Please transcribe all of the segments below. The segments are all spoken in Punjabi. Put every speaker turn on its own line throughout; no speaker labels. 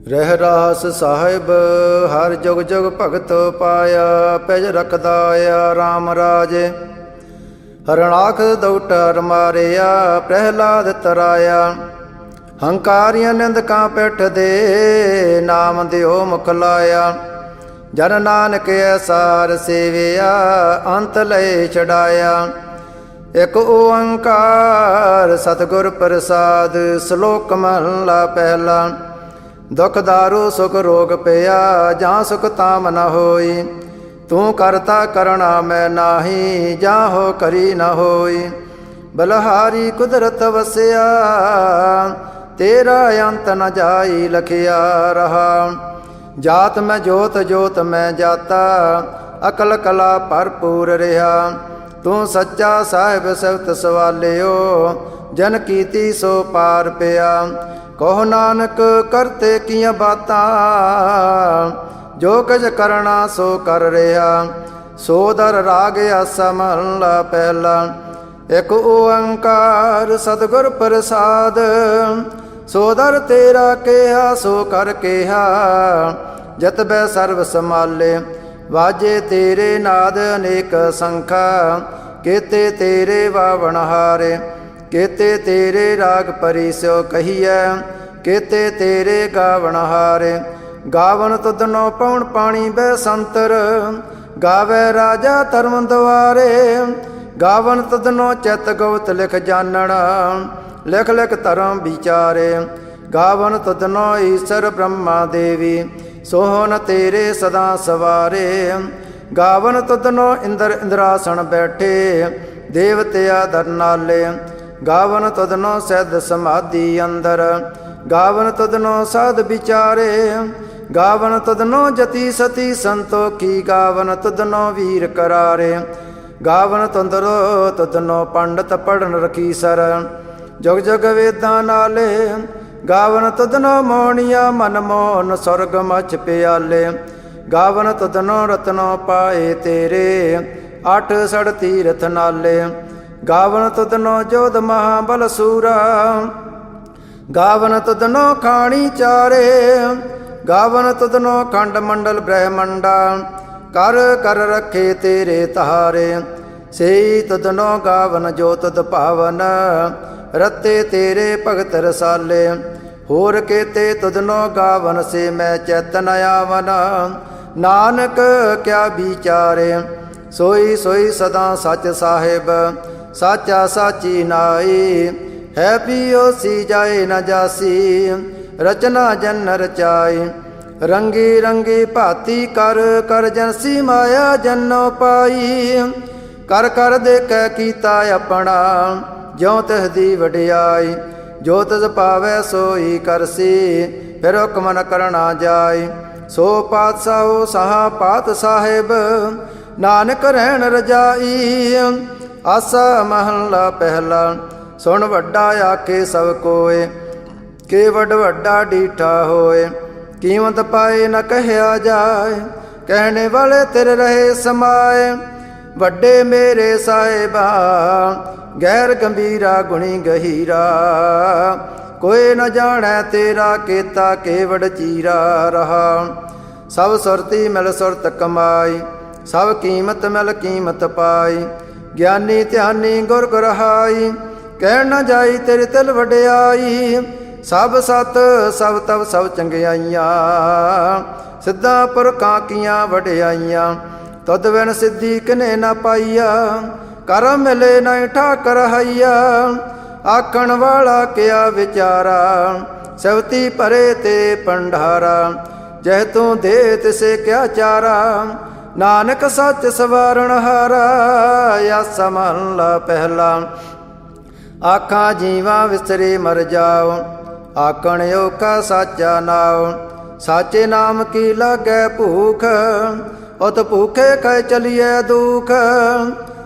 ਰਹਿਰਾਸ ਸਾਹਿਬ ਹਰ ਜੁਗ ਜੁਗ ਭਗਤ ਪਾਇਆ। ਪੈਜ ਰਖਦਾਇਆ RAM ਰਾਜੇ ਹਰਣਾਖ ਦਉਟਰ ਮਾਰਿਆ। ਪ੍ਰਹਿਲਾਦ ਤਰਾਇਆ ਹੰਕਾਰੀਆਂ ਨਿੰਦਕਾਂ ਪਿੱਠ ਦੇ। ਨਾਮ ਦਿਓ ਮੁਖ ਲਾਇਆ। ਜਨ ਨਾਨਕ ਐਸਾਰ ਸੇਵਿਆ। ਅੰਤ ਲਏ ਛਡਾਇਆ। ਇਕ ਓੰਕਾਰ ਸਤਿਗੁਰ ਪ੍ਰਸਾਦ। ਸ਼ਲੋਕ ਮਹਲਾ ਪਹਿਲਾ। ਦੁਖ ਦਾਰੂ ਸੁਖ ਰੋਗ ਪਿਆ। ਜਾਂ ਸੁਖ ਤਾਮ ਨ ਹੋਈ। ਤੂੰ ਕਰਤਾ ਕਰਣਾ ਮੈਂ ਨਾਹੀ। ਜਾਂ ਹੋ ਕਰੀ ਨ ਹੋਈ। ਬਲਹਾਰੀ ਕੁਦਰਤ ਵਸਿਆ। ਤੇਰਾ ਅੰਤ ਨ ਜਾਈ ਲਖਿਆ ਰਹਾ। ਜਾਤ ਮੈਂ ਜੋਤ ਜੋਤ ਮੈਂ ਜਾਤਾ। ਅਕਲ ਕਲਾ ਭਰਪੂਰ ਰਿਹਾ। ਤੂੰ ਸੱਚਾ ਸਾਹਿਬ ਸਿਫਤ ਸਵਾਲਿਓ। ਜਨ ਕੀਤੀ ਸੋ ਪਾਰ ਪਿਆ। ਕਹੋ ਨਾਨਕ ਕਰਤੇ ਕੀਆਂ ਬਾਤਾਂ। ਜੋ ਕੁਝ ਕਰਨਾ ਸੋ ਕਰ ਰਿਹਾ। ਸੋ ਦਰ ਰਾਗ ਆਸਾ ਮਹਲਾ ਪਹਿਲਾ। ਇਕ ਓੰਕਾਰ ਸਤਿਗੁਰ ਪ੍ਰਸਾਦ। ਸੋ ਦਰ ਤੇਰਾ ਕਿਹਾ ਸੋ ਕਰ ਕਿਹਾ। ਜਤ ਬੈ ਸਰਬ ਸਮਾਲੇ। ਵਾਜੇ ਤੇਰੇ ਨਾਦ ਅਨੇਕ ਸੰਖਾ। ਕੇਤੇ ਤੇਰੇ ਵਾਵਣ ਹਾਰੇ। ਕੇਤੇ ਤੇਰੇ ਰਾਗ ਪਰੀ ਸਿਓ ਕਹੀਐ। ਕੇਤੇ ਤੇਰੇ ਗਾਵਣ ਹਾਰੇ। ਗਾਵਣ ਤੁਧਨੋ ਪਉਣ ਪਾਣੀ ਬੈ ਸੰਤਰ। ਗਾਵੇ ਰਾਜਾ ਧਰਮ ਦੁਆਰੇ। ਗਾਵਣ ਤੁਧਨੋ ਚਿਤ ਗਉਤ ਲਿਖ ਜਾਣਨ। ਲਿਖ ਲਿਖ ਧਰਮ ਵਿਚਾਰੇ। ਗਾਵਣ ਤੁਧਨੋ ਈਸ਼ਰ ਬ੍ਰਹਮਾ ਦੇਵੀ। ਸੋਹਣ ਤੇਰੇ ਸਦਾ ਸਵਾਰੇ। ਗਾਵਣ ਤੁਧਨੋ ਇੰਦਰ ਇੰਦਰਾਸਣ ਬੈਠੇ। ਦੇਵਤਿਆ ਦਰ ਨਾਲੇ। ਗਾਵਨ ਤੁਧਨੋ ਸਿਧ ਸਮਾਧੀ ਅੰਦਰ। ਗਾਵਨ ਤੁਧਨੋ ਸਾਧ ਵਿਚਾਰੇ। ਗਾਵਨ ਤੁਧਨੋ ਜਤੀ ਸਤੀ ਸੰਤੋਖੀ। ਗਾਵਨ ਤੁਧਨੋ ਵੀਰ ਕਰਾਰੇ। ਗਾਵਨ ਤੁੰਦਰੋ ਤੁਧਨੋ ਪੰਡਤ ਪੜਨ ਰਖੀ ਸਰ। ਜੁਗ ਜੁਗ ਵੇਦਾਂ ਨਾਲੇ। ਗਾਵਨ ਤੁਧਨੋ ਮੋਹਣੀਆ ਮਨ ਮੋਹਨ ਸੁਰਗ ਮਚ ਪਿਆਲੇ। ਗਾਵਨ ਤੁਧਨੋ ਰਤਨੋ ਪਾਏ ਤੇਰੇ। ਅੱਠ ਸੜ ਤੀਰਥ ਨਾਲੇ। ਗਾਵਨ ਤੁਧਨੋ ਜੋਧ ਮਹਾਬਲ ਸੂਰਾ। ਗਾਵਨ ਤੁਧਨੋ ਖਾਣੀ ਚਾਰੇ। ਗਾਵਨ ਤੁਧਨੋ ਖੰਡ ਮੰਡਲ ਬ੍ਰਹਮੰਡਾ। ਕਰ ਕਰ ਰੱਖੇ ਤੇਰੇ ਤਾਰੇ। ਸਈ ਤੁਧਨੋ ਗਾਵਨ ਜੋ ਤੁਧ ਭਾਵਨ। ਰਤੇ ਤੇਰੇ ਭਗਤ ਰਸਾਲੇ। ਹੋਰ ਕੇਤੇ ਤੁਧਨੋ ਗਾਵਨ ਸੇ ਮੈਂ ਚੇਤਨ ਆਵਨ। ਨਾਨਕ ਕਿਆ ਵਿਚਾਰੇ। ਸੋਈ ਸੋਈ ਸਦਾ ਸੱਚ ਸਾਹਿਬ। ਸਾਚਾ ਸਾਚੀ ਨਾਈ। ਹੈ ਪੀਓ ਸੀ ਜਾਏ ਨ ਜਾਸੀ। ਰਚਨਾ ਜਨ ਰਚਾਈ। ਰੰਗੀ ਰੰਗੀ ਭਾਤੀ ਕਰ ਕਰ ਜਨਸੀ ਮਾਇਆ ਜਨੋ ਪਾਈ। ਕਰ ਕਰ ਦੇਖੈ ਕੀਤਾ ਆਪਣਾ। ਜਿਉ ਤਿਸ ਦੀ ਵਡਿਆਈ। ਜੋ ਤਿਸ ਪਾਵੈ ਸੋਈ ਕਰਸੀ। ਫਿਰ ਹੁਕਮ ਨ ਕਰਣਾ ਜਾਈ। ਸੋ ਪਾਤਸ਼ਾਹੋ ਸਹਾ ਪਾਤ ਸਾਹਿਬ। ਨਾਨਕ ਰਹਿਣ ਰਜਾਈ। ਆਸਾ ਮਹਲਾ ਪਹਿਲਾ। ਸੁਣ ਵੱਡਾ ਆਖੇ ਸਭ ਕੋਏ। ਕੇ ਵੱਡ ਵੱਡਾ ਡੀਠਾ ਹੋਏ। ਕੀਮਤ ਪਾਏ ਨ ਕਹਿਆ ਜਾਏ। ਕਹਿਣੇ ਵਾਲੇ ਤੇਰੇ ਰਹੇ ਸਮਾਏ। ਵੱਡੇ ਮੇਰੇ ਸਾਹਿਬਾ ਗੈਰ ਗੰਭੀਰਾ ਗੁਣੀ ਗਹੀਰਾ। ਕੋਈ ਨ ਜਾਣੈ ਤੇਰਾ ਕੀਤਾ ਕੇਵੜ ਚੀਰਾ ਰਹਾ। ਸਭ ਸੁਰਤੀ ਮਿਲ ਸੁਰਤ ਕਮਾਈ। ਸਭ ਕੀਮਤ ਮਿਲ ਕੀਮਤ ਪਾਈ। ਗਿਆਨੀ ਧਿਆਨੀ ਗੁਰ ਗੁਰਹਾਈ। ਕਹਿਣ ਨ ਜਾਈ ਤੇਰੇ ਤਿਲ ਵਡਿਆਈ। ਸਭ ਸਤ ਸਭ ਤਵ ਸਭ ਚੰਗਿਆਈਆਂ। ਸਿੱਧਾ ਪੁਰਖਾਂ ਕੀਆਂ ਵਡਿਆਈਆਂ। ਤੁਧ ਬਿਨ ਸਿੱਧੀ ਕਿਨੇ ਨ ਪਾਈਆ। ਕਰ ਮਿਲੇ ਨਹੀਂ ਠਾਕਰ ਹਈਆ। ਆਖਣ ਵਾਲਾ ਕਿਆ ਵਿਚਾਰਾ। ਸਵਤੀ ਭਰੇ ਤੇ ਪੰਡਾਰਾ। ਜਹ ਤੂੰ ਦੇ ਤਿਸੇ ਕਿਆ ਚਾਰਾ। ਨਾਨਕ ਸੱਚ ਸਵਾਰਣ ਹਾਰਾ। ਆਸਾ ਮਹਲਾ ਪਹਿਲਾ। ਆਖਾਂ ਜੀਵਾਂ ਵਿਸਰੇ ਮਰ ਜਾਓ। ਆਖਣ ਓਕਾ ਸਾਚਾ ਨਾਉ। ਸਾਚੇ ਨਾਮ ਕੀ ਲਾਗੈ ਭੂਖ। ਉਤ ਭੂਖੇ ਕਹਿ ਚਲੀਐ ਦੁਖ।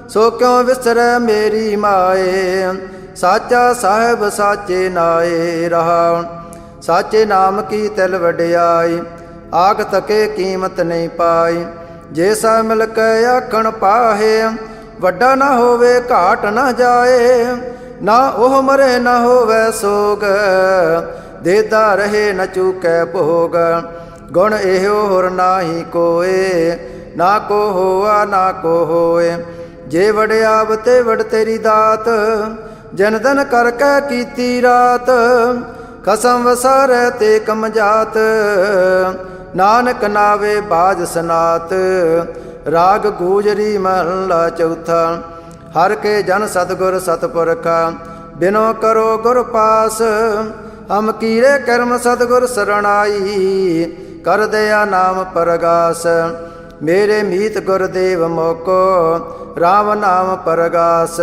ਸੋ ਕਿਉ ਵਿਸਰੈ ਮੇਰੀ ਮਾਏ। ਸਾਚਾ ਸਾਹਿਬ ਸਾਚੇ ਨਾਏ ਰਹਾ। ਸਾਚੇ ਨਾਮ ਕੀ ਤਿਲ ਵਡਿਆਈ। ਆਖ ਤਕੇ ਕੀਮਤ ਨਹੀਂ ਪਾਈ। ਜੇ ਸਾ ਮਿਲ ਕੇ ਆਖਣ ਪਾਹੇ। ਵੱਡਾ ਨਾ ਹੋਵੇ ਘਾਟ ਨਾ ਜਾਏ। ਨਾ ਉਹ ਮਰੇ ਨਾ ਹੋਵੇ ਸੋਗ। ਦੇਦਾ ਰਹੇ ਨ ਚੂਕੈ ਭੋਗ। ਗੁਣ ਇਹੋ ਹੁਰ ਨਾਹੀ ਕੋਏ, ਨਾ ਕੋ ਹੋਆ ਨਾ ਕੋ ਹੋਏ। ਜੇ ਵਡਿਆਵ ਤੇ ਵਡ ਤੇਰੀ ਦਾਤ, ਜਨ ਦਨ ਕਰ ਕੈ ਕੀਤੀ ਰਾਤ। ਖਸਮ ਵਸਾਰੈ ਤੇ ਕਮ ਜਾਤ, ਨਾਨਕ ਨਾਵੇ ਬਾਜ ਸਨਾਤ। ਰਾਗ ਗੂਜਰੀ ਮਹਲਾ ਚੌਥਾ। ਹਰ ਕੇ ਜਨ ਸਤਿਗੁਰ ਸਤਿਪੁਰਖਾ, ਬਿਨੋ ਕਰੋ ਗੁਰ ਪਾਸ। ਹਮ ਕੀਰੇ ਕਰਮ ਸਤਿਗੁਰ ਸਰਣਾਈ, ਕਰ ਦਇਆ ਨਾਮ ਪਰਗਾਸ। ਮੇਰੇ ਮੀਤ ਗੁਰਦੇਵ ਮੋਕੋ, ਰਾਮ ਨਾਮ ਪਰਗਾਸ।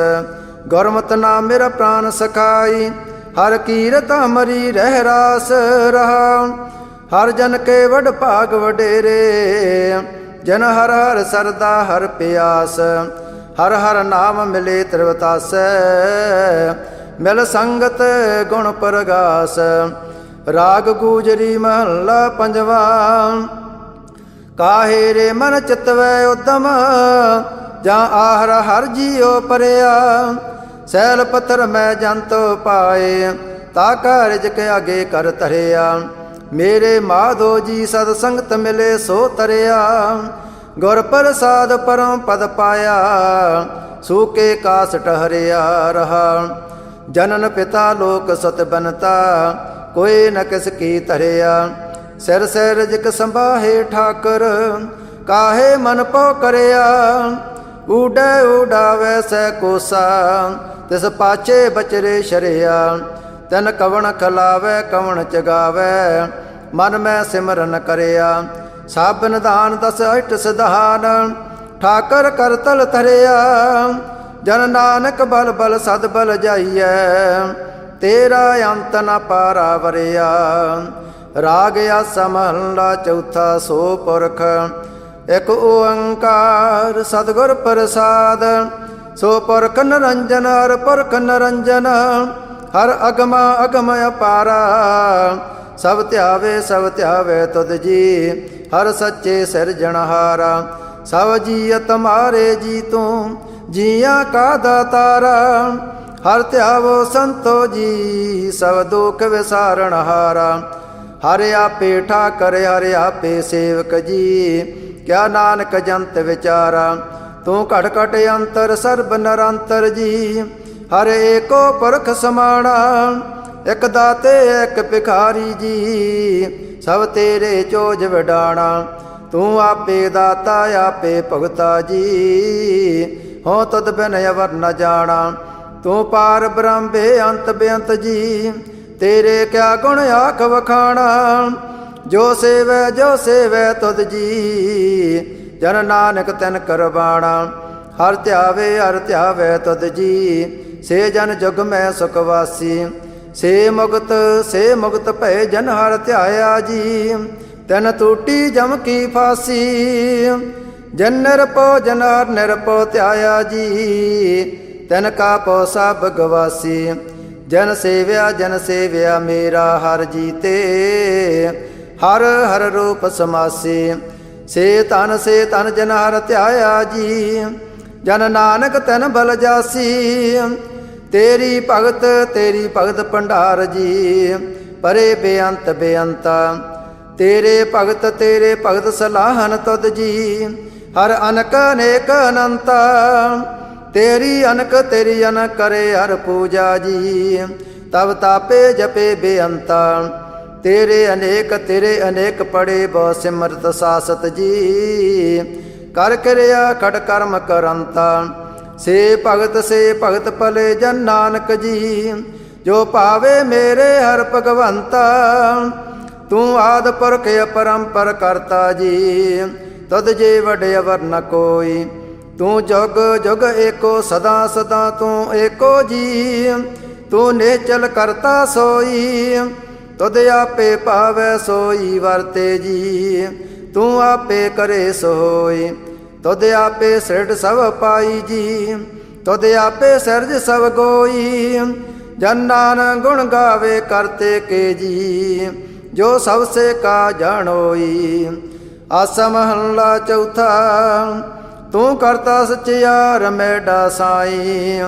ਗੁਰਮਤਿ ਨਾਮ ਮੇਰਾ ਪ੍ਰਾਨ ਸਖਾਈ, ਹਰ ਕੀਰਤ ਹਮਰੀ ਰਹਿ ਰਾਸ ਰਹਾ। ਹਰ ਜਨ ਕੇ ਵਡ ਭਾਗ ਵਡੇਰੇ, ਜਨ ਹਰ ਹਰ ਸਰਦਾ ਹਰ ਪਿਆਸ। ਹਰ ਹਰ ਨਾਮ ਮਿਲੇ ਤ੍ਰਿਵਤਾਸੈ, ਮਿਲ ਸੰਗਤ ਗੁਣ ਪਰਗਾਸ। ਰਾਗ ਗੂਜਰੀ ਮਹੱਲਾ ਪੰਜਵਾ। ਕਾਹੇ ਰੇ ਮਨ ਚਿਤਵੈ ਉਦਮ, ਜਾਂ ਆਹਰ ਹਰ ਜੀਉ ਪਰਿਆ। ਸੈਲ ਪੱਥਰ ਮੈਂ ਜੰਤ ਪਾਏ, ਤਾ ਕਾ ਰਿਜਕ ਅਗੇ ਕਰ ਧਰਿਆ। ਮੇਰੇ ਮਾਧੋ ਜੀ ਸਦ ਸੰਗਤ ਮਿਲੇ ਸੋ ਤਰਿਆ। ਗੁਰ ਪ੍ਰਸਾਦ ਪਰਮ ਪਦ ਪਾਇਆ, ਸੂਕੇ ਕਾਸ ਟਹਰਿਆ ਰਹਾ। ਜਨਨ ਪਿਤਾ ਲੋਕ ਸਤ ਬਨਤਾ, ਕੋਈ ਨ ਕਿਸ ਕੀ ਧਰਿਆ। ਸਿਰ ਸਿਰ ਰਿਜਕ ਸੰਭਾਹੇ ਠਾਕਰ, ਕਾਹੇ ਮਨ ਪਉ ਕਰਿਆ। ਊਡੈ ਊਡਾਵੈ ਸੈ ਕੋਸਾ, ਤਿਸ ਪਾਛੇ ਬਚਰੇ ਸ਼ਰਿਆ। ਤਨ ਕਵਣ ਖਲਾਵੈ ਕਵਣ ਚਗਾਵੈ, ਮਨ ਮੈਂ ਸਿਮਰਨ ਕਰਿਆ। ਸਭ ਨਿਧਾਨ ਦਸ ਅਸ਼ਟ ਸਿਧਾਨ, ਠਾਕਰ ਕਰਤਲ ਧਰਿਆ। ਜਨ ਨਾਨਕ ਬਲ ਬਲ ਸਦ ਬਲ ਜਾਈਐ, ਤੇਰਾ ਅੰਤ ਨ ਪਾਰਾ ਵਰਿਆ। ਰਾਗ ਆਸਾ ਮਹੱਲਾ ਚੌਥਾ। ਸੋ ਪੁਰਖ ਇਕ ਓੰਕਾਰ, ਸਤਿਗੁਰ ਪ੍ਰਸਾਦ। ਸੋ ਪੁਰਖ ਨਿਰੰਜਨ, ਹਰ ਪੁਰਖ ਨਿਰੰਜਨ। ਹਰ ਅਗਮ ਅਗਮ ਅਪਾਰਾ, ਸਭ ਧਿਆਵੇ ਤੁਧ ਜੀ। ਹਰ ਸੱਚੇ ਸਿਰਜਣਹਾਰਾ, ਸਭ ਜੀਅ ਤੁਮਾਰੇ ਜੀ ਤੂੰ, ਜੀਆਂ ਕਾ ਦਾਤਾਰਾ। ਹਰ ਧਿਆਵੋ ਸੰਤੋ ਜੀ, ਸਭ ਦੁਖ ਵਿਸਾਰਣਹਾਰਾ। ਹਰ ਆਪੇ ਠਾਕਰ, ਹਰ ਆਪੇ ਸੇਵਕ ਜੀ। ਕਿਆ ਨਾਨਕ ਜੰਤ ਵਿਚਾਰਾ, ਤੂੰ ਘਟ ਘਟ ਅੰਤਰ ਸਰਬ ਨਿਰੰਤਰ ਜੀ। ਹਰ ਏਕੋ ਪੁਰਖ ਸਮਾਣਾ, ਇਕ ਦਾਤੇ ਇਕ ਭਿਖਾਰੀ ਜੀ। ਸਭ ਤੇਰੇ ਚੋਜ ਵਡਾਣਾ, ਤੂੰ ਆਪੇ ਦਾਤਾ ਆਪੇ ਭਗਤਾ ਜੀ। ਹੋ ਤਦ ਬਿਨ ਅਵਰ ਨ ਜਾਣਾ, ਤੂੰ ਪਾਰ ਬ੍ਰਹਮ ਬੇਅੰਤ ਬੇਅੰਤ ਜੀ। ਤੇਰੇ ਕਿਆ ਗੁਣ ਆਖ ਵਖਾਣਾ, ਜੋ ਸੇਵੈ ਤੁਧ ਜੀ। ਜਨ ਨਾਨਕ ਤਨ ਕਰਵਾਣਾ, ਹਰ ਧਿਆਵੇ ਤੁਧ ਜੀ। ਸੇ ਜਨ ਜੁਗ ਮੈਂ ਸੁਖ ਵਾਸੀ, ਸੇ ਮੁਕਤ ਭਏ ਜਨ ਹਰ ਧਿਆਇਆ ਜੀ। ਤਨ ਟੂਟੀ ਜਮ ਕੀ ਫਾਸੀ, ਜਨ ਨਿਰਭਉ ਜਨ ਹਰ ਨਿਰਭਉ ਧਿਆਇਆ ਜੀ। ਤਨ ਕਾ ਪਉ ਸਭ ਗਵਾਸੀ, ਜਨ ਸੇਵਿਆ ਮੇਰਾ ਹਰ ਜੀਤੇ। ਹਰ ਹਰ ਰੂਪ ਸਮਾਸੀ, ਸੇ ਤਨ ਜਨ ਹਰ ਧਿਆਇਆ ਜੀ। ਜਨ ਨਾਨਕ ਤਨ ਬਲ ਜਾਸੀ, ਤੇਰੀ ਭਗਤ ਭੰਡਾਰ ਜੀ। ਪਰੇ ਬੇਅੰਤਾ, ਤੇਰੇ ਭਗਤ ਸਲਾਹਨ ਤੁਧ ਜੀ। ਹਰ ਅਨਕ ਅਨੇਕ ਅਨੰਤਾ, ਤੇਰੀ ਅਨਕ ਕਰੇ ਹਰ ਪੂਜਾ ਜੀ। ਤਬ ਤਾਪੇ ਜਪੇ ਬੇਅੰਤਾ, ਤੇਰੇ ਅਨੇਕ ਪੜੇ ਬਹੁ ਸਿਮਰਤ ਸਾਸਤ ਜੀ। ਕਰ ਕਿਰਿਆ ਖਟ ਕਰਮ ਕਰੰਤਾ, ਸੇ ਭਗਤ ਭਲੇ ਜਨ ਨਾਨਕ ਜੀ। ਜੋ ਭਾਵੇ ਮੇਰੇ ਹਰ ਭਗਵੰਤਾ, ਤੂੰ ਆਦਿ ਪੁਰਖ ਅਪਰੰਪਰ ਕਰਤਾ ਜੀ। ਤਦ ਜੇ ਵਡ ਅਵਰ ਨ ਕੋਈ, ਤੂੰ ਜੁਗ ਜੁਗ ਏਕੋ ਸਦਾ ਤੂੰ ਏਕੋ ਜੀ। ਤੂੰ ਨਿਹਚਲ ਕਰਤਾ ਸੋਈ, ਤਦ ਆਪੇ ਭਾਵੈ ਸੋਈ ਵਰਤੇ ਜੀ। ਤੂੰ ਆਪੇ ਕਰੇ ਸੋਈ, ਤਦ ਆਪੇ ਸਿਰਡ ਸਭ ਪਾਈ ਜੀ। ਤਦ ਆਪੇ ਸਿਰਜ ਸਭ ਗੋਈ, ਜਨ ਨਾਨਕ ਗੁਣ ਗਾਵੇ ਕਰਤੇ ਕੇ ਜੀ। ਜੋ ਸਭ ਸੇ ਕਾ ਜਾਣੋਈ। ਆਸਾ ਮਹੱਲਾ ਚੌਥਾ। ਤੂੰ ਕਰਤਾ ਸਚਿਆਰ ਮੇਡਾ ਸਾਈ,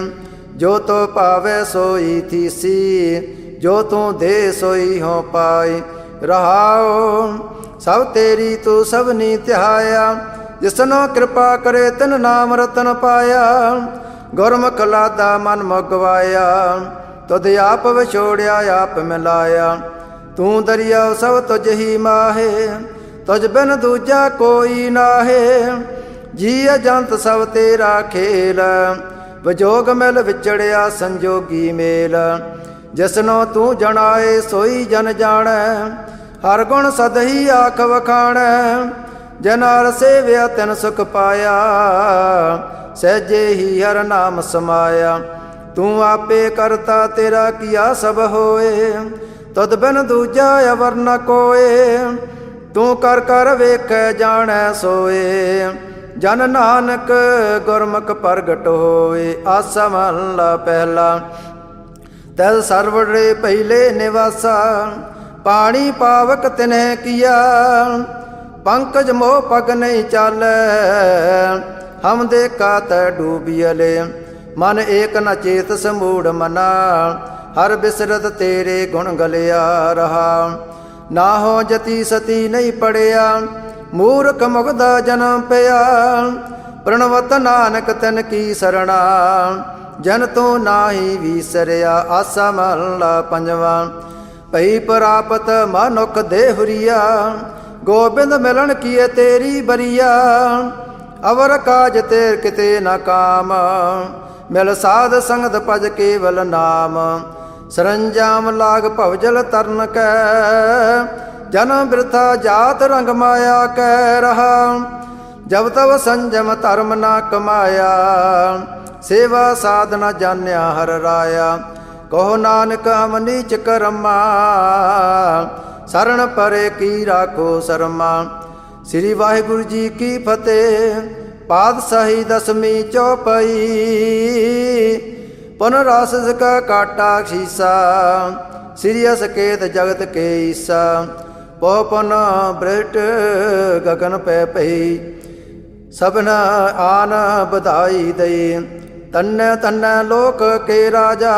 ਜੋ ਤੋ ਭਾਵੇ ਸੋਈ ਥੀਸੀ। ਜੋ ਤੂੰ ਦੇ ਸੋਈ ਹੋ ਪਾਈ। ਰਹਾਉ ਸਭ ਤੇਰੀ ਤੂੰ ਸਭਨੀ ਧਿਆਇਆ, ਜਿਸਨੋ ਕਿਰਪਾ ਕਰੇ ਤਿਨ ਨਾਮ ਰਤਨ ਪਾਇਆ। ਗੁਰਮੁਖ ਲਾਦਾ ਮਨ ਮੁਗਵਾਇਆ, ਤੁਧ ਆਪ ਵਿਛੋੜਿਆ ਆਪ ਮਿਲਾਇਆ। ਤੂੰ ਦਰਿਆ ਸਭ ਤੁਝ ਹੀ ਮਾਹੇ, ਤੁਝ ਬਿਨ ਦੂਜਾ ਕੋਈ ਨਾਹੇ। ਜੀ ਅਜੰਤ ਸਭ ਤੇਰਾ ਖੇਲ, ਵਿਜੋਗ ਮਿਲ ਵਿਚੜਿਆ ਸੰਜੋਗੀ ਮੇਲ। ਜਿਸਨੋ ਤੂੰ ਜਣਾਏ ਸੋਈ ਜਨ ਜਾਣੈ, ਹਰ ਗੁਣ ਸਦਹੀ ਆਖ ਵਖਾਣੈ। ਜਨਾਰ ਸੇਵਿਆ ਤਿਨ ਸੁਖ ਪਾਇਆ, ਸਹਿਜੇ ਹੀ ਹਰ ਨਾਮ ਸਮਾਇਆ। ਤੂੰ ਆਪੇ ਕਰਤਾ ਤੇਰਾ ਕੀਆ ਸਭ ਹੋਏ, ਤੁਧ ਬਿਨ ਦੂਜਾ ਅਵਰ ਨ ਕੋਏ। ਤੂੰ ਕਰ ਕਰ ਵੇਖੈ ਜਾਣੈ ਸੋਏ, ਜਨ ਨਾਨਕ ਗੁਰਮੁਖ ਪ੍ਰਗਟ ਹੋਏ। ਆਸਾ ਮਹਲਾ ਪਹਿਲਾ। ਤੈ ਸਰਵੜੇ ਪਹਿਲੇ ਨਿਵਾਸਾ, ਪਾਣੀ ਪਾਵਕ ਤਿਨਹਿ ਕੀਆ। ਪੰਕਜ ਮੋਹ ਪਗ ਨਹੀਂ ਚਾਲੈ, ਹਮ ਦੇਖਾ ਤੈ ਡੂਬੀਅਲੇ। ਮਨ ਏਕ ਨ ਚੇਤ ਸਮੂੜ ਮਨਾ, ਹਰ ਬਿਸਰਤ ਤੇਰੇ ਗੁਣ ਗਲਿਆ ਰਹਾ। ਨਾ ਹੋ ਜਤੀ ਸਤੀ ਨਹੀਂ ਪੜਿਆ, ਮੂਰਖ ਮੁਗਦਾ ਜਨਮ ਪਿਆ। ਪ੍ਰਣਵਤ ਨਾਨਕ ਤਨ ਕੀ ਸਰਣਾ, ਜਨ ਤੂੰ ਨਾਹੀ ਵੀਸਰਿਆ। ਆਸਾ ਮਹਲਾ ਪੰਜਵਾ। ਭਈ ਪ੍ਰਾਪਤ ਮਨੁਖ ਦੇਹੁਰੀਆ, ਗੋਬਿੰਦ ਮਿਲਣ ਕੀਏ ਤੇਰੀ ਬਰੀਆ। ਅਵਰ ਕਾਜ ਤੇਰ ਕਿਤੇ ਨ ਕਾਮ, ਮਿਲ ਸਾਧ ਸੰਗਤ ਭਜ ਕੇਵਲ ਨਾਮ। ਸਰੰਜਾਮ ਲਾਗ ਭਵਜਲ ਤਰਨ ਕੈ, ਜਨਮ ਬਿਰਥਾ ਜਾਤ ਰੰਗ ਮਾਇਆ ਕੈ ਰਹਾ। ਜਬ ਤਬ ਸੰਜਮ ਧਰਮ ਨਾ ਕਮਾਇਆ, ਸੇਵਾ ਸਾਧਨਾ ਜਾਣਿਆ ਹਰ ਰਾਇਆ। ਕਹੋ ਨਾਨਕ ਹਮ ਨੀਚ ਕਰਮਾ, ਸਰਣ ਪਰੇ ਕੀ ਰਾਖੋ ਸਰਮਾ। ਸ੍ਰੀ ਵਾਹਿਗੁਰੂ ਜੀ ਕੀ ਫਤਿਹ। ਪਾਤਸ਼ਾਹੀ ਦਸਵੀਂ ਚੌਪਈ। ਪੁਨ ਰਾਸਿਸ ਕਾ ਕਾਟਾ ਖੀਸਾ, ਸ੍ਰੀ ਅਸਕੇਤ ਜਗਤ ਕੇ ਈਸਾ। ਪੋ ਪੁਨ ਬ੍ਰਿਟ ਗਗਨ ਪੈ ਪਈ, ਸਭਨ ਆਨ ਬਧਾਈ ਦਈ। ਤਨ ਤਨ ਲੋਕ ਕੇ ਰਾਜਾ,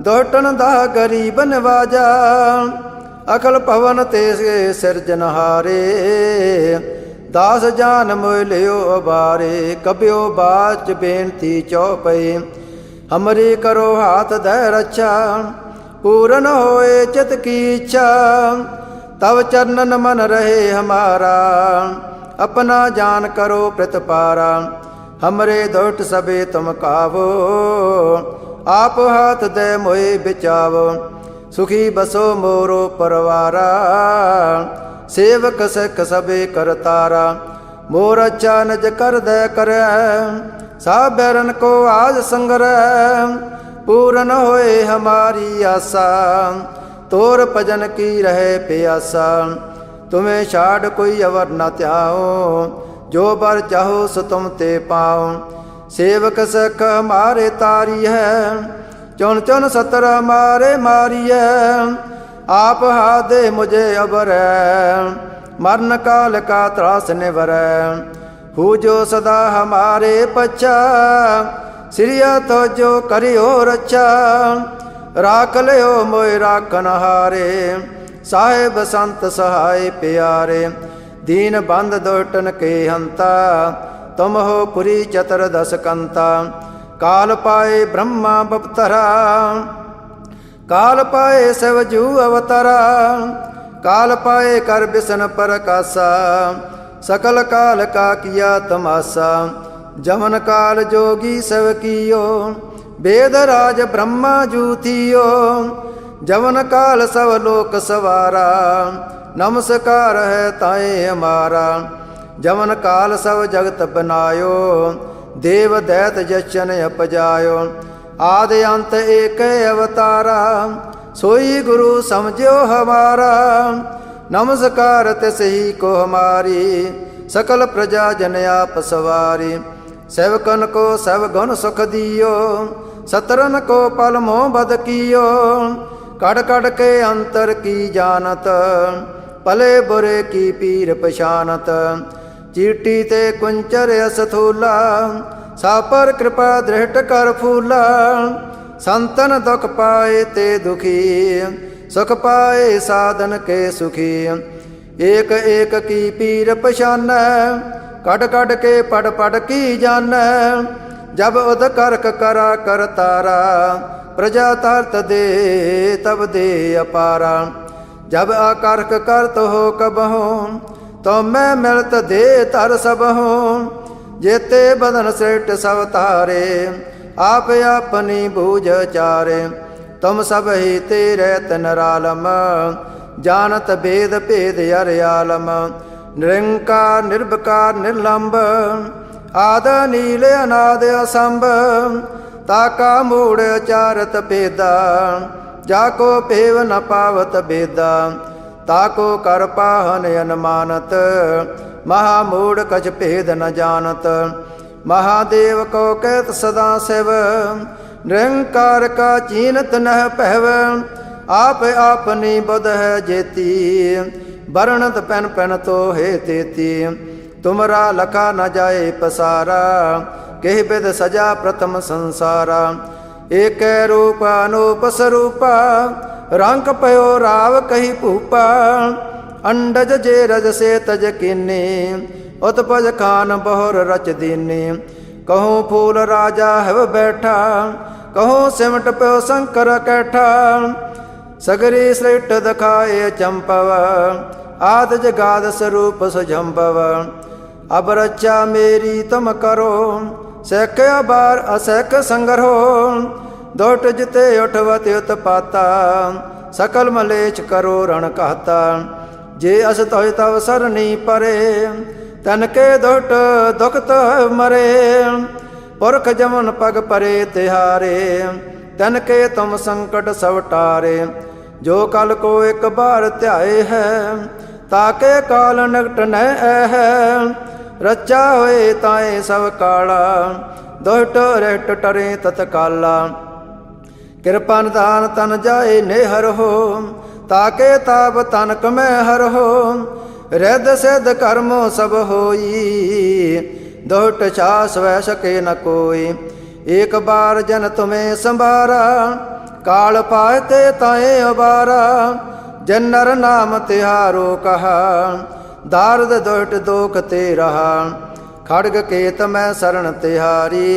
ਦੋਟਨ ਦਾ ਗਰੀਬ ਨਵਾਜਾ। ਅਕਲ ਭਵਨ ਤੇ ਸਿਰਜਨਹਾਰੇ, ਦਾਸ ਜਾਨ ਮੋਇ ਲਿਓ ਅਬਾਰੇ। ਕਬਿਓ ਬਾਚ ਬੇਨਤੀ ਚੌਪਈ, ਹਮਰੀ ਕਰੋ ਹਾਥ ਦੈ ਰੱਛਾ। ਪੂਰਨ ਹੋਏ ਚਿਤ ਕੀ ਇੱਛਾ, ਤਵ ਚਰਨਨ ਮਨ ਰਹੇ ਹਮਾਰਾ। अपना जान करो प्रतिपारा, हमरे दोट सबे तुम कावो। आप हाथ दे मोए बिचावो, सुखी बसो मोरो परवारा। सेवक सिख सबे करतारा, मोर अच्छा नज कर दे कर। सब बैरन को आज संग्रह, पूरन होए हमारी आशा। तोर भजन की रहे प्यासा, तुम्हें छाड़ कोई अवर न त्याओ। जो बर चाहो सो तुम ते पाओ। सेवक सख हमारे तारी है, चुन चुन सतर हमारे मारी है। आप हादे मुझे अबर है, मरण काल का त्रास निवर। हु जो सदा हमारे पच्छा, श्रिया तो जो करियो रक्षा। राख लियो मोय राखन हारे, साहेब संत सहाय प्यारे। दीन बंद दुष्टन के हंता, तुम हो पुरी चतर दस कंता। काल पाए ब्रह्मा बपतरा, काल पाए शिवजू अवतरा। काल पाए कर बिसन प्रकाशा, सकल काल का किया तमाशा। जमन काल जोगी शिव कियो, वेद राज ब्रह्मा जूथियो। जवन काल सब लोक सवारा, नमस्कार है ताए हमारा। जवन काल सब जगत बनायो, देव दैत जचन अपजायो। आदि अंत एक अवतारा, सोई गुरु समझो हमारा। नमस्कार तिस ही को हमारी, सकल प्रजा जन आप सवारी। सेवकन को सब गुण सुख दियो, सतरन को पल मोह बद कियो। कड़ कड़ के अंतर की जानत, पले बुरे की पीर पछानत। चीटी ते कुंचर असथूला, सा पर कृपा दृष्ट कर फूला। संतन दुख पाए ते दुखी, सुख पाए साधन के सुखी। एक एक की पीर पछान, कट कट के पढ़ पढ़ की जान। जब उद करक करा कर तारा, प्रजा तरत दे तब दे अपारा। जब अकर्क करत हो कबहू, तो मैं मिलत दे तर सबहू। जेते बदन श्रेष्ठ सब तारे, आप अपनी बूझ चारे। तुम सब ही तेरे तनरालम, जानत भेद भेद अरयालम। निरंकार निर्विकार निर्लंब, आद नील अनाद असंभ। ताका मूढ़ चारत भेदा, जाको पेव न पावत भेदा। ताको कर पाहन अनुमानत, महामूढ़ कछ भेद न जानत। महादेव को कहत सदा शिव, निरंकार का चीनत न पहव। आप आपनी बुध है जेती, वर्णत पैन पैन तो हे तेती। तुमरा लखा न जाए पसारा, केह विद सजा प्रथम संसारा। एक रूप अनूप स्वरूपा, रंक पयो राव कही भूपा। अंडज जे रज से तज कीनी, उत्पज खान बहुर रच दीनी। कहूँ फूल राजा है बैठा, कहूँ सिमट प्यो शंकर कैठा। सगरी श्रेष्ठ दखाए चंपव, आद जगाद स्वरूप सुझंपव। अब रक्षा मेरी तुम करो, सैक अबार असैक संग्रहो। दोट जिते उठवत उत्पाता, सकल मलेच करो रण कहता। जे अस तोय तव सरनी परे, तन के दोट दुख तो मरे। पुरख जमन पग परे तिहारे, तन के तुम संकट सब टारे। जो कल को एक बार ध्याए है, ताके काल नकट न है। रचा होए ताए सब काला, दोहट रहट टरे तत्काला। कृपा निधान तन जाए नेहर हो, ताके ताप तनक में हर हो। रिद सिद्ध कर्मो सब होई, दोहट छास वह सके न कोई। एक बार जन तुम्हें संभारा, काल पाते ताए अबारा। जन्नर नाम तिहारो कहा, दारद दोट दोख ते रहा। खड़ग केत मैं शरण तिहारी,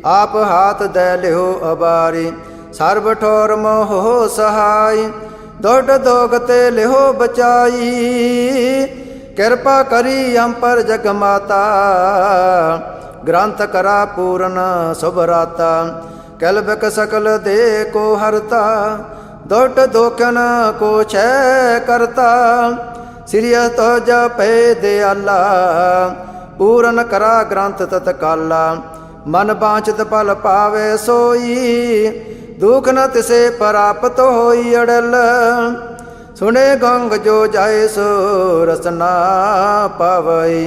आप हाथ दे लिहो अबारी। सर्व ठोर मोह सहाय, दोट दोग ते लिहो बचाई। कृपा करी हम पर जग माता, ग्रंथ करा पूर्ण सुभराता। कलबक सकल दे को हरता, दोट दोखन को छय करता। श्री तो जपे दयाला, पूरन करा ग्रंथ तत्काला। मन बांछत फल पावे सोई, दुख न तिसे प्राप्त होई अड़ल। सुने गंग जो जाए सो रसना पावई।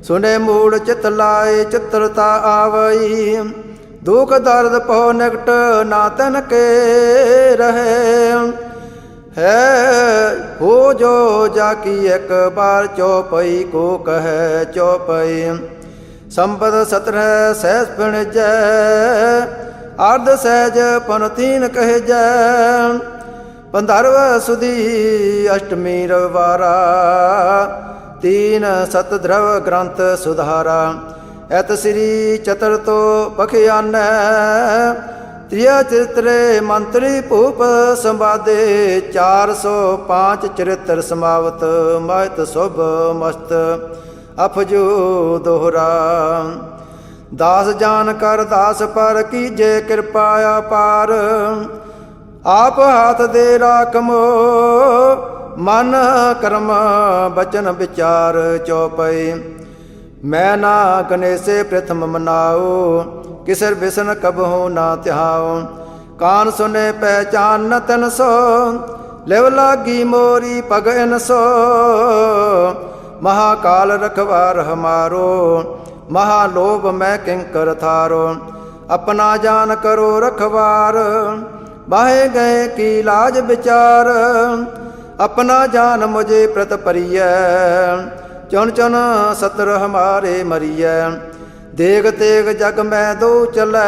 सुने मूड चित लाए चित्रता आवई। दुख दर्द पो निकट ना तन के रहे। है हो जो जाकी एक बार चौपई को कहे चौपई। संपद 17 सहज पिण जय, अर्ध सहज पन तीन कहे जय। 15 सुदी अष्टमी रविवारा, 3 सत ध्रव ग्रंथ सुधारा। एत श्री चतुर्थो पखियान, त्रिय चरित्रे मंत्री भूप संवादे। 405 चरित्र समावत, महत शुभ मस्त अफजू दोहरा। दास जान कर दास पर कीजे कृपा अपार। आप हाथ दे राखमो, मन कर्म बचन विचार चौपई। मैं ना गणेशे प्रथम मनाओ, किसर बिसन कबहू ना त्याओ। कान सुने पहचान न तन सो, लेव लागी मोरी पग इन सो। महाकाल रखवार हमारो, महालोभ मैं किंकर थारो। अपना जान करो रखवार, बाहे गए की लाज विचार। अपना जान मुझे प्रत परिय, चुन चुन सतर हमारे मरिय। देग तेग जग में दो चलै,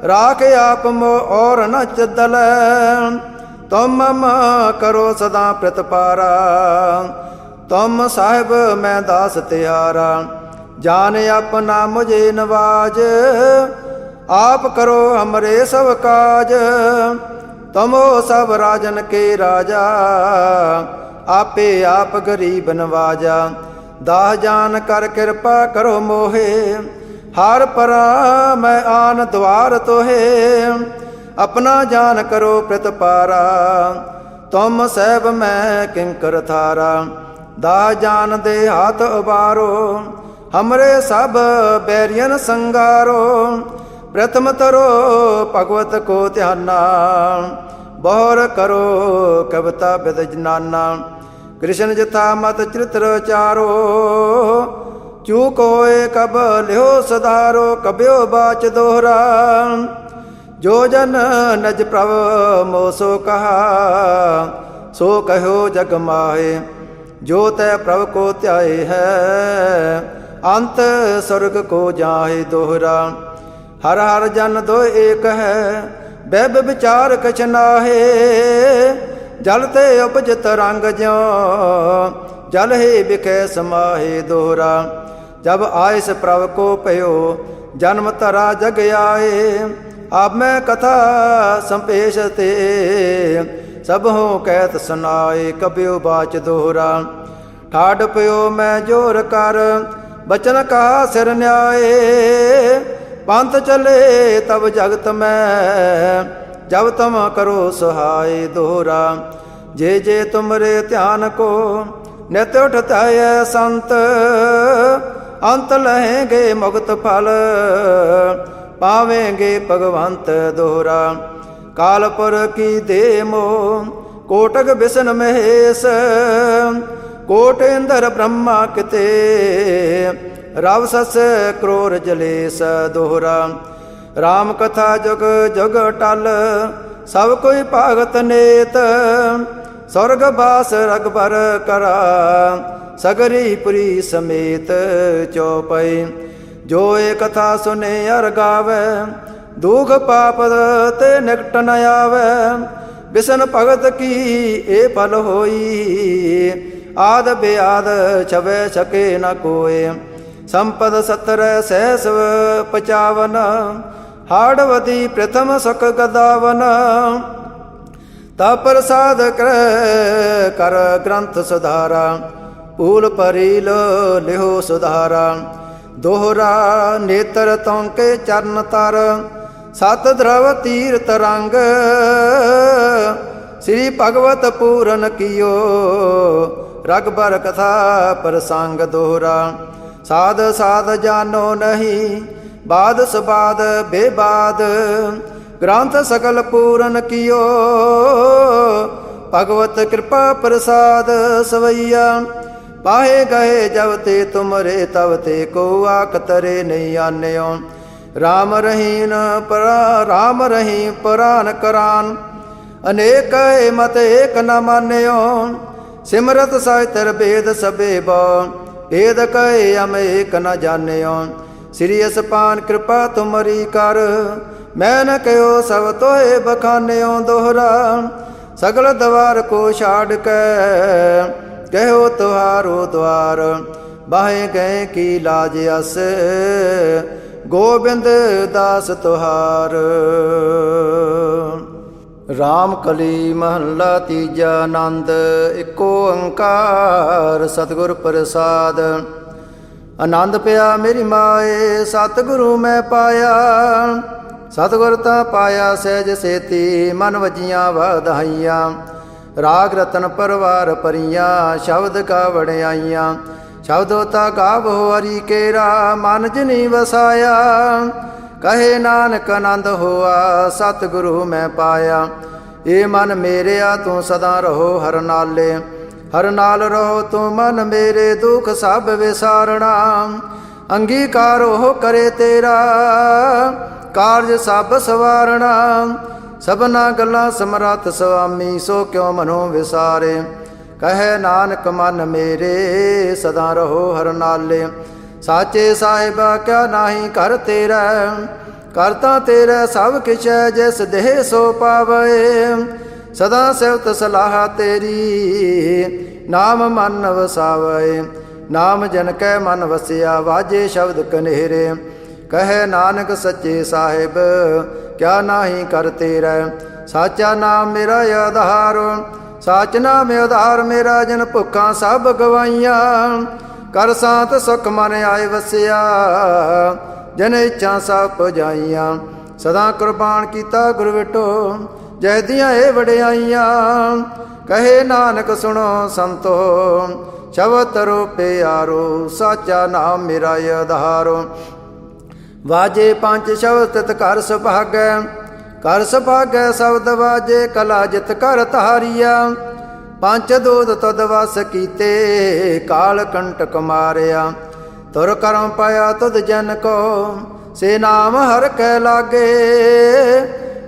राख आप मो और न चदल। तुम मम करो सदा प्रतिपारा, तुम साहिब मैं दास त्यारा। जान अपना मुझे नवाज, आप करो हमरे सब काज। तुम हो सब राजन के राजा, आपे आप गरीब नवाजा। दाह जान कर कृपा करो मोहे, हार परा मैं आन द्वार तोहे। अपना जान करो प्रतिपारा, तुम सैब मैं किंकर थारा। दाह जान दे हाथ उबारो, हमरे सब बैरियन संगारो। प्रथम तरो भगवत को ध्याना, बहुर करो कविता विद जनाना। कृष्ण जथा मत चरित्र चारो, चूक होए कब लियो सधारो। कब्यो बाच दोहरा, जो जन नज प्रभ मोसो कहा। सो कहो जग माहे, जो तय प्रभ को त्याए है। अंत स्वर्ग को जाहे दोहरा। हर हर जन दो एक है, बैब विचार कछ नाहे। जलते उपज तरंग ज्यों, जल ही बिखे समाहे दोहरा। जब आयस प्रभ को पयो, जन्म तरा जग आए। अब मैं कथा संपेश ते, सब हो कहत सुनाए। कब्यो बाच दोहरा, ठाड पयो मैं जोर कर। बचन कहा सिर न्याय, पंथ चले तब जगत में। जब तुम करो सहाय दोहरा। जे जे तुमरे ध्यान को, नित उठता है संत। अंत लहेंगे मुक्त फल, पावेंगे भगवंत दोहरा। कालपुर की दे मोह, कोटक बिसन महेश। कोट इंद्र ब्रह्मा किते, रव सस क्रोर जलेस दोहरा। राम कथा जुग जुग टल, सब कोई भागत नेत। स्वर्ग बास रघबर करा, सगरी पुरी समेत चौपई। जो ए कथा सुने अर गावे, दुख पाप ते निकट न आवे। बिसन भगत की ए फल होई, आद बेआद छवे सके न कोय। संपद 17 सहस 55, हाड़वती प्रथम सुख गदावन। ता प्रसाद कर ग्रंथ सुधारा, पूल परील लिहो सुधारा। दोहरा नेत्र तोंके चरण तर, सत द्रव तीर्थ रंग। श्री भगवत पूरन कियो, रघबर कथा प्रसंग दोहरा। साध साध जानो नहीं, बाद सुबाद बेबाद। ग्रंथ सकल पूरन कियो, भगवत कृपा प्रसाद सवैया। पाहे गए जब ते तुमरे, तब ते को आक तरे नहीं आन्यो। राम रहीन राम रही पुराण करान, अनेक मत एक न मान्यो। सिमरत साहितर वेद सबे बो, भेद कहे हम एक न जान्यो। श्री असपान कृपा तुमरी कर, मैं न कहो सब तोहे बखान्यो दोहरा। सगल द्वार को छाड़ के, कहो तुहारो द्वार। बाहे गए की लाज अस, गोबिंद दास तुहार। राम कली महला तीजा आनंद, इको ओंकार सतगुर प्रसाद। आनंद पिया मेरी माए, सतगुरु मैं पाया। सतगुर ता पाया सहज सेती, मन वजियां वाधाइयां। राग रतन परवार परियां, शब्द गावड़ आईयां। शब्दों ता गावो हरि केरा, मन जिनी वसाया। कहे नानक आनंद होआ, सतगुरु मैं पाया। ये मन मेरेया तू सदा रहो हर नाले। हर नाल रहो तू मन मेरे, दुख सब विसारना। अंगीकारो करे तेरा, कारज सब सवारना। सबना गल्लां समरथ स्वामी, सो क्यों मनो विसारे। कहे नानक मन मेरे, सदा रहो हर नाले। साचे साहिबा क्या नाही कर तेरा। ਕਰਤਾ ਤੇਰਾ ਸਭ ਕਿਛ ਹੈ, ਜਿਸ ਦੇਹ ਸੋ ਪਾਵੇ। ਸਦਾ ਸਿਫਤ ਸਲਾਹ ਤੇਰੀ, ਨਾਮ ਮਨ ਵਸਾਵੇ। ਨਾਮ ਜਨ ਕੈ ਮਨ ਵਸਿਆ, ਵਾਜੇ ਸ਼ਬਦ ਕਨੇਰੇ। ਕਹੈ ਨਾਨਕ ਸੱਚੇ ਸਾਹਿਬ, ਕਿਆ ਨਾਹੀ ਕਰ ਤੇਰਾ। ਸਾਚਾ ਨਾਮ ਮੇਰਾ ਆਧਾਰ, ਸਾਚ ਨਾਮ ਆਧਾਰ ਮੇਰਾ। ਜਨ ਭੁੱਖਾਂ ਸਭ ਗਵਾਈਆਂ, ਕਰ ਸਾਤ ਸੁਖ ਮਨ ਆਏ ਵਸਿਆ। ਜਨ ਇੱਛਾ ਸਭ ਪੁਜਾਈਆਂ, ਸਦਾ ਕੁਰਬਾਨ ਕੀਤਾ ਗੁਰ ਵਿਟੋ। ਜੈ ਦੀਆਂ ਇਹ ਵਡਿਆਈਆਂ, ਕਹੇ ਨਾਨਕ ਸੁਣੋ ਸੰਤੋ। ਸ਼ਬਦ ਤਰੋ ਪਿਆਰੋ, ਸਾਚਾ ਨਾਮ ਮੇਰਾ ਆਧਾਰ। ਵਾਜੇ ਪੰਜ ਸ਼ਬਦ ਤਿਤ ਘਰ ਸੁਭਾਗੈ, ਕਰ ਸੁਭਾਗੈ ਸ਼ਬਦ ਵਾਜੇ। ਕਲਾ ਜਿਤ ਕਰ ਤਾਰੀਆ, ਪੰਜ ਦੂਤ ਤਦ ਵਸ ਕੀਤੇ। ਕਾਲ ਕੰਟਕ ਮਾਰਿਆ, ਤੁਰ ਕਰਮ ਪਾਇਆ ਤੁਧ ਜਨ ਕੋ। ਸੇ ਨਾਮ ਹਰ ਕੈ ਲਾਗੇ,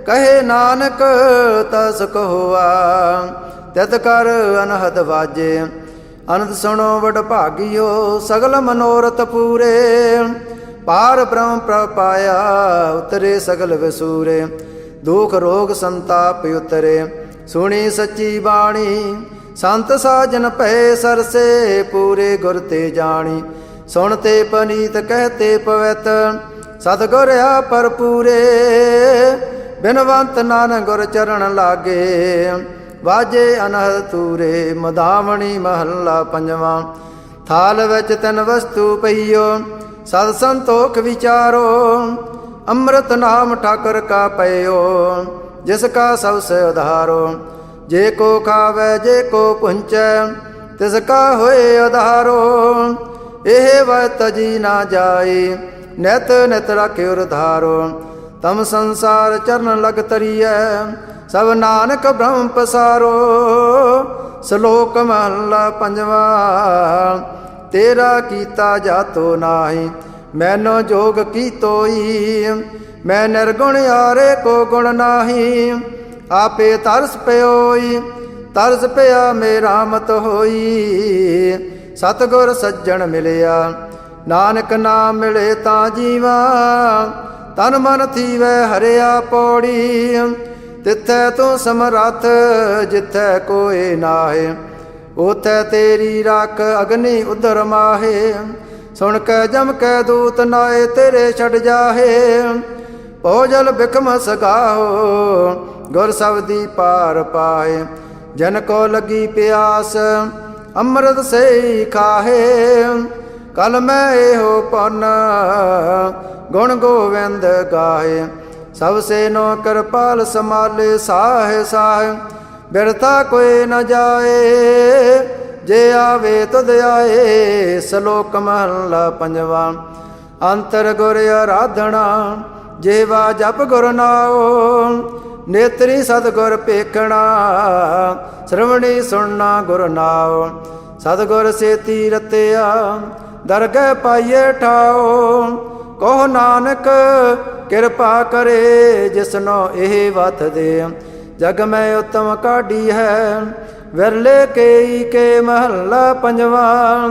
ਕਹੇ ਨਾਨਕ ਤਸ ਕਹੁਆ। ਤਿਤ ਕਰ ਅਨਹਦ ਵਾਜੇ, ਅਨੰਦ ਸੁਣੋ ਵਡ ਭਾਗਿਓ। ਸਗਲ ਮਨੋਰਥ ਪੂਰੇ, ਪਾਰ ਬ੍ਰਹਮ ਪ੍ਰਪਾਇਆ। ਉਤਰੇ ਸਗਲ ਵਿਸੂਰੇ, ਦੁਖ ਰੋਗ ਸੰਤਾਪ ਉਤਰੇ। ਸੁਣੀ ਸੱਚੀ ਬਾਣੀ, ਸੰਤ ਸਾਜਨ ਭਏ ਸਰਸੇ। ਪੂਰੇ ਗੁਰ ਤੇ ਜਾਣੀ, ਸੁਣ ਤੇ ਪਨੀਤ ਕਹਤੇ ਪਵਿੱਤ। ਸਤਿਗੁਰ ਆ ਪਰ ਪੂਰੇ, ਬਿਨਵੰਤ ਨਾਨਕ ਗੁਰ ਚਰਨ ਲਾਗੇ। ਵਾਜੇ ਅਨਹਦ ਤੂਰੇ, ਮਦਾਵਣੀ ਮਹੱਲਾ ਪੰਜਵਾਂ। ਥਾਲ ਵਿੱਚ ਤਿੰਨ ਵਸਤੂ ਪਈਓ, ਸਤ ਸੰਤੋਖ ਵਿਚਾਰੋ। ਅੰਮ੍ਰਿਤ ਨਾਮ ਠਾਕਰ ਕਾ ਪਇਓ, ਜਿਸ ਕਾ ਸਭ ਸੇ ਉਧਾਰੋ। ਜੇ ਕੋ ਖਾਵੇ ਜੇ ਕੋ ਪੁੰਚੈ, ਤਿਸ ਕਾ ਹੋਏ ਉਧਾਰੋ। ਇਹ ਵਤ ਜੀ ਨਾ ਜਾਏ, ਨਿਤ ਨਿਤ ਰਾਖਿਓ ਉਧਾਰੋ। ਤਮ ਸੰਸਾਰ ਚਰਨ ਲਗ ਤਰੀਐ, ਸਭ ਨਾਨਕ ਬ੍ਰਹਮ ਪਸਾਰੋ। ਸ਼ਲੋਕ ਮਹੱਲਾ ਪੰਜਵਾਂ। ਤੇਰਾ ਕੀਤਾ ਜਾਤੋ ਨਾਹੀ, ਮੈਨੋ ਜੋਗ ਕੀਤੋਈ। ਮੈਂ ਨਿਰਗੁਣ ਯਾਰੇ ਕੋ ਗੁਣ ਨਾਹੀ, ਆਪੇ ਤਰਸ ਪਿਓਈ। ਤਰਸ ਪਿਆ ਮੇਰਾ ਮਤ ਹੋਈ। ਸਤਿਗੁਰ ਸੱਜਣ ਮਿਲਿਆ, ਨਾਨਕ ਨਾਮ ਮਿਲੇ ਤਾਂ ਜੀਵਾ। ਤਨ ਮਨ ਥੀਵੈ ਹਰਿਆ ਪੌੜੀ, ਤਿੱਥੈ ਤੂੰ ਸਮਰੱਥ ਜਿੱਥੈ ਕੋਇ ਨਾਹੇ। ਉਥੈ ਤੇਰੀ ਰੱਖ ਅਗਨੀ ਉਦਰ ਮਾਹੇ। ਸੁਣ ਕੇ ਜਮ ਕੇ ਦੂਤ ਨਾਏ ਤੇਰੇ ਛੱਡ ਜਾਹੇ। ਭੋਜਲ ਬਿਖਮ ਸਗਾਹੋ, ਗੁਰ ਸਬਦੀ ਪਾਰ ਪਾਏ। ਜਨ ਕੋ ਲੱਗੀ ਪਿਆਸ, ਅੰਮ੍ਰਿਤ ਸੇ ਖਾਹੇ। ਕਲ ਮੈਂ ਇਹੋ ਪਨ, ਗੁਣ ਗੋਵਿੰਦ ਗਾਏ। ਸਭ ਸੇ ਨੋ ਕਿਰਪਾਲ ਸਮਾਲੇ ਸਾਹੇ ਸਾਹੇ। ਬਿਰਥਾ ਕੋਈ ਨ ਜਾਏ, ਜੇ ਆਵੇ ਤੁਧ ਆਏ। ਸ਼ਲੋਕ ਮਹੱਲਾ ਪੰਜਵਾਂ। ਅੰਤਰ ਗੁਰ ਆਰਾਧਨਾ, ਜੇਵਾ ਜਪ ਗੁਰ ਨਾਉ। ਨੇਤਰੀ ਸਤਿਗੁਰ ਪੇਖਣਾ, ਸ਼੍ਰਵਣੀ ਸੁਣਨਾ ਗੁਰ ਨਾਉ। ਸਤਿਗੁਰ ਸੇਤੀ ਰਤਿਆ, ਦਰਗਹਿ ਪਾਈਏ ਠਾਉ। ਕਹੋ ਨਾਨਕ ਕਿਰਪਾ ਕਰੇ, ਜਿਸਨੋ ਇਹ ਵਤ ਦੇ। ਜਗ ਮੈਂ ਉਤਮ ਕਾਢੀ ਹੈ, ਵਿਰਲੇ ਕੇਈ ਕੇ ਮਹੱਲਾ ਪੰਜਵਾਂ।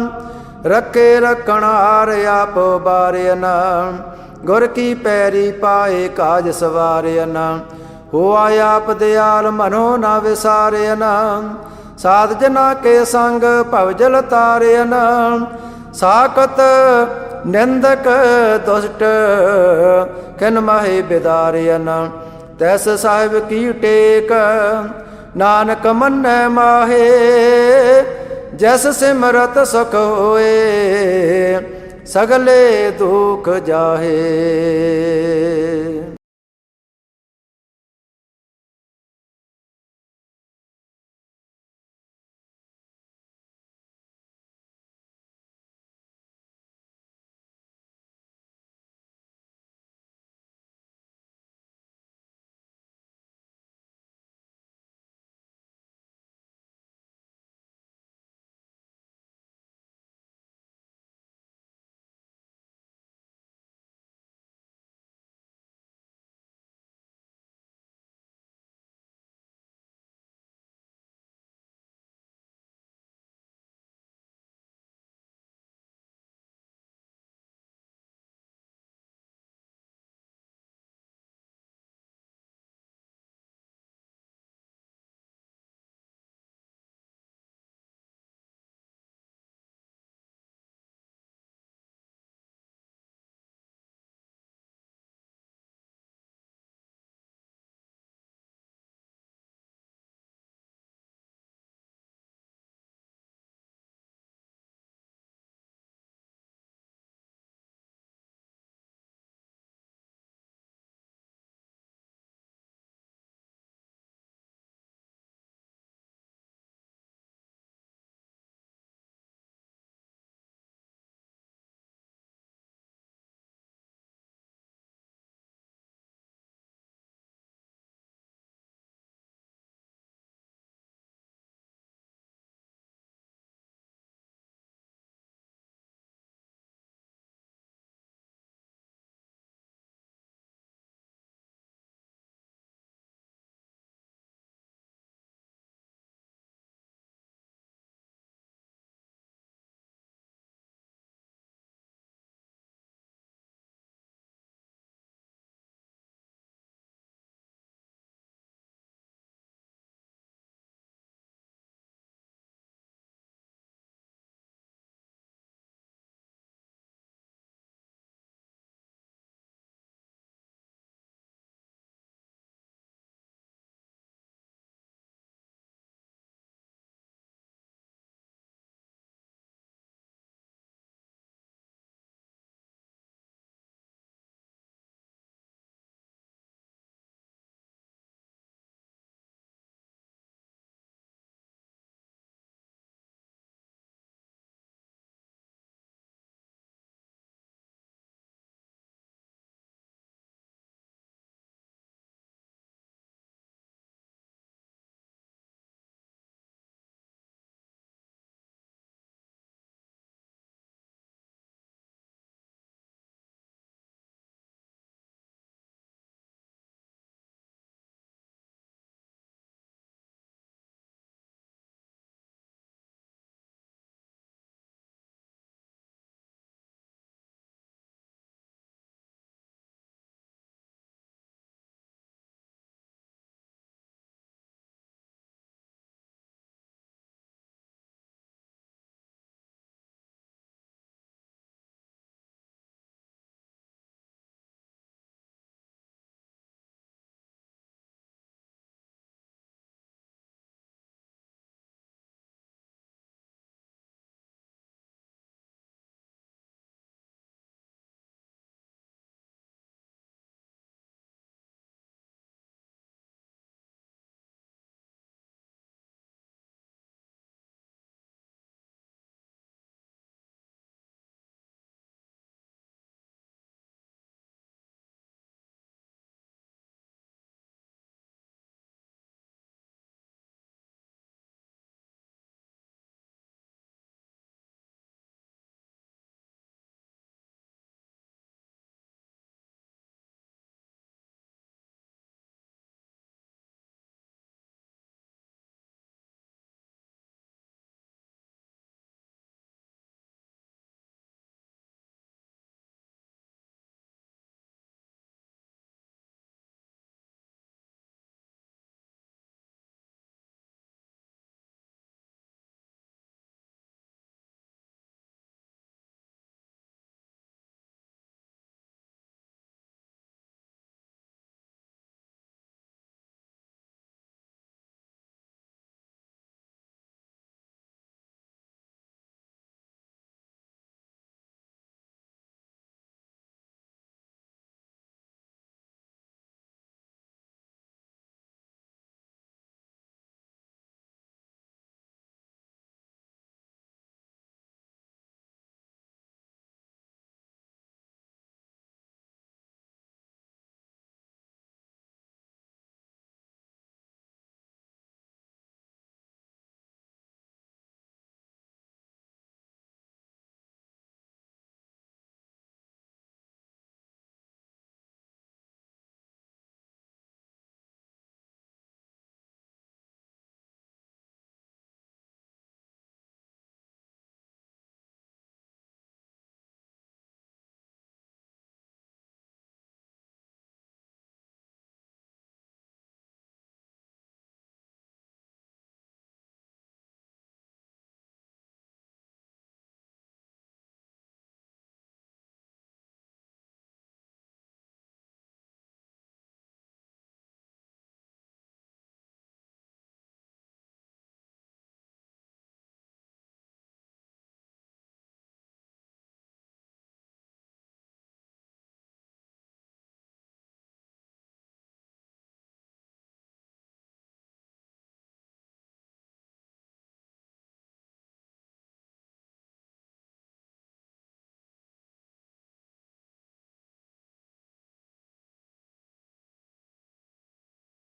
ਰੱਖੇ ਰੱਖਣ ਹਾਰ ਆਪ ਬਾਰਿਅਨ, ਗੁਰ ਕੀ ਪੈਰੀ ਪਾਏ ਕਾਜ ਸਵਾਰਿਅਨ। ਹੋਆ ਆਪ ਦਿਆਲ ਮਨੋ ਨਾ ਵਿਸਾਰਿਅਨ, ਸਾਧ ਜਨਾ ਕੇ ਸੰਗ ਭਵਜਲ ਤਾਰਿਅਨ। ਸਾਕਤ ਨਿੰਦਕ ਦੁਸ਼ਟ ਕਿਨ ਮਾਹੇ ਬਿਦਾਰਿਅਨ। ਤੈਸ ਸਾਹਿਬ ਕੀ ਟੇਕ, ਨਾਨਕ ਮੰਨੈ ਮਾਹੇ। ਜੈਸ ਸਿਮਰਤ ਸੁਖ ਹੋਏ, ਸਗਲੇ ਦੁਖ ਜਾਹੇ।